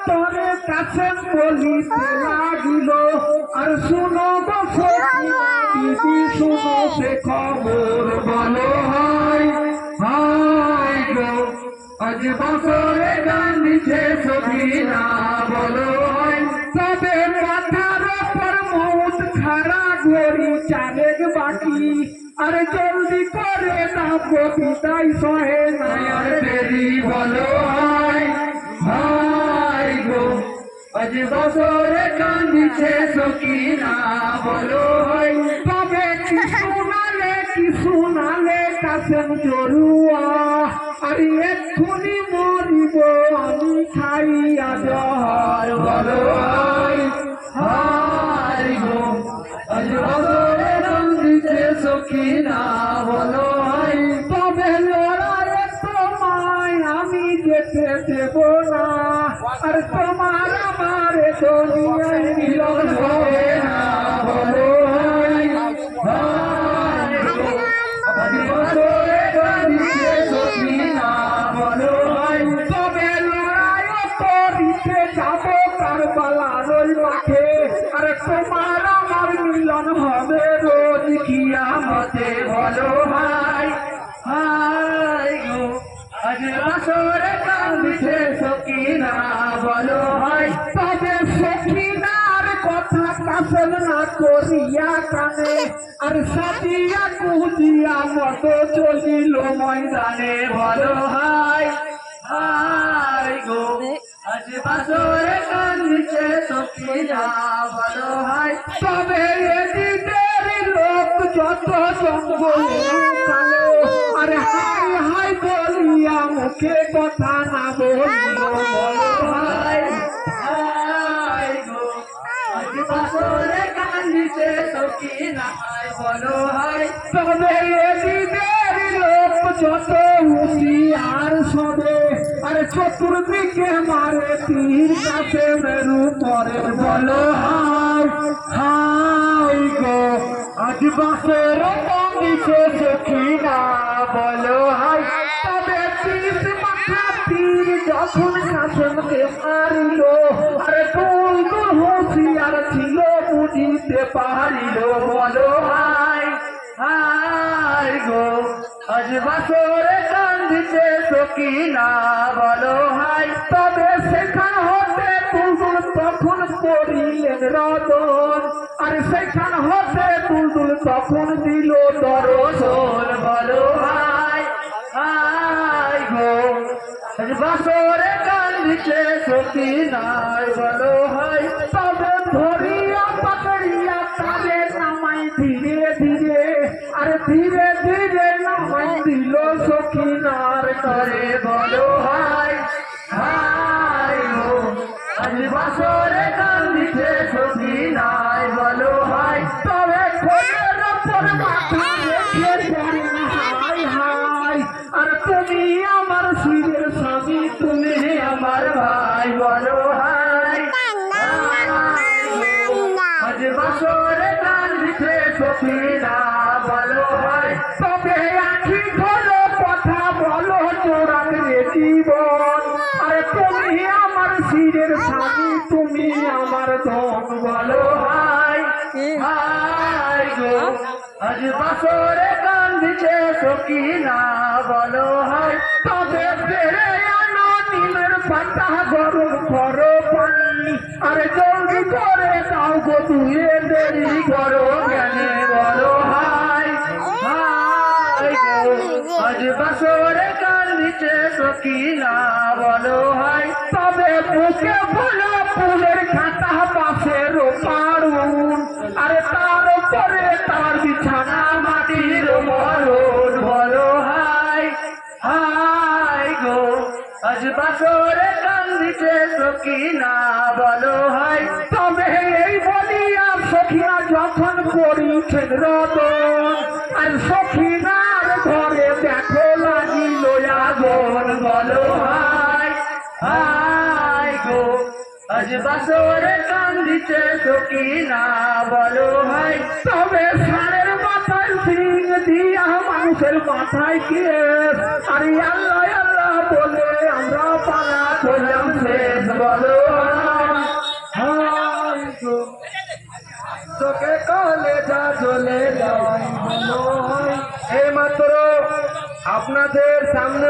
তরে কাছে বলিতে লাগিল আর শুনো দিদি শুনো সে খবর বলো হাই হাই গো আজ বছরে গান্ধীছে সখিনা বলো হাই তবে মাথার উপর মৌত খারা ঘড়ি চারেক বাকি আর জলদি করে না বিদায় সহে না আর দেরি বলো হাই হাই গো আজ বছরে কান্দিছে সখিনা বলো হাই তবে কি শোনালে কাছেন জরুয়া আর এক্ষুনি মরিব আমি খাইয়া জহর বলো হাই হাই গো আজ বছরে কান্দিছে সখিনা বলো হাই তবে লড়াইয়ে তোমায় আমি যেতে দেব না আর তোমার আমার দুনিয়ায় মিলন হবে না বলো হাই হাই গো আজ বছরে কান্দিছে সখিনা বলো হাই তবে লড়াইয়ে করিতে যাব কারবালার ওই মাঠে আর তোমার আমার মিলন হবে রোজ কিয়ামতে বলো হাই হাই গো আজ বছরে কান্দিছে সখিনা বলো হাই তবে সখিনার কথা কাসল না করিয়া কানে আর সাজিয়া কুজিয়া মতো চলিল ময়দানে বলো হাই হাই গো আজ বছরে কান্দিছে সখিনা বলো হাই তবে এদিকের লোক যত জঙ্গলে কালো আর হাই হাই বলিয়া মুখে কথা না বলিল বলো হাই হাই গো আজ বছরে কান্দিছে সখিনা বলো হাই তবে এদিকের লোক যত হুঁশিয়ার সবে আর চতুর্দিকে মারে তীর কাছে মেরু পরে বলো হাই হাই গো আজ বছরে কান্দিছে সখিনা বলো হাই তবে তীর মাথা তীর যখন কাছেমকে মারিল আরে তুই হুঁশিয়ার ছিল বুঝিতে পারিল বলো হাই হাই গো আজ বছরে কান্দিছে সখিনা বলো হাই তবে সেখান হতে তুলতুল তখন পড়িলেন রতন আর সেখান হতে তুলতুল তখন দিল দর্শন বলো হাই হাই গো আজ বছরে কান্দিছে সখিনা বলো হাই তবে ধরিয়া পাকড়িয়া তারে নামাই ধীরে ধীরে আর ধীরে ধীরে নামাই দিল সখিনার করে বলো হাই হাই গো আজ বছরে কান্দিছে সখিনা বলো হাই তবে খোঁজের উপর মাথা রেখে পড়ে হাই হাই আর তুমি আমার শিরের স্বামী তুমি আমার ভাই বলো হাই আজ বছরে কান্দিছে সখিনা বলো হাই তবে আখি খোলো কথা বলো চোরাক রে জীবন আরে তুমি আমার শিরের স্বামী তুমি আমার ধন বলো হাই হাই গো আজ বছরে কান্দিছে সখিনা বলো হাই তবে ফেরে আনো নিমের পাতা গরম করো পানি আরে জলদি করে দাও গো তুই দেরি করো জ্ঞানে বলো হাই হাই গো আজ বছরে কান্দিছে সখিনা বলো হাই তবে বুকে ফুলো ফুলের খাতা পাশে রোপাড়ুন আরে তার উপরে তার বিছানা মাটির মরণ বলো হাই হাই গো আজ বছরে কান্দিছে সখিনা বলো হাই তবে এই বলিয়া সখিনা যখন করিছেন রতন আর সখিনার ঘরে দেখো লাগিল আগুন বলো হাই হাই গো আজ বছরে কান্দিছে সখিনা বলো হাই তবে ষাঁড়ের মাথায় সিং দিয়া মানুষের মাথায় কেস আরে আল্লাহ আল্লাহ বলে আমরা পালা করলাম শেষ বলো গো চোখে কলেজা জ্বলে যায় বলো হয়। এইমাত্র আপনাদের সামনে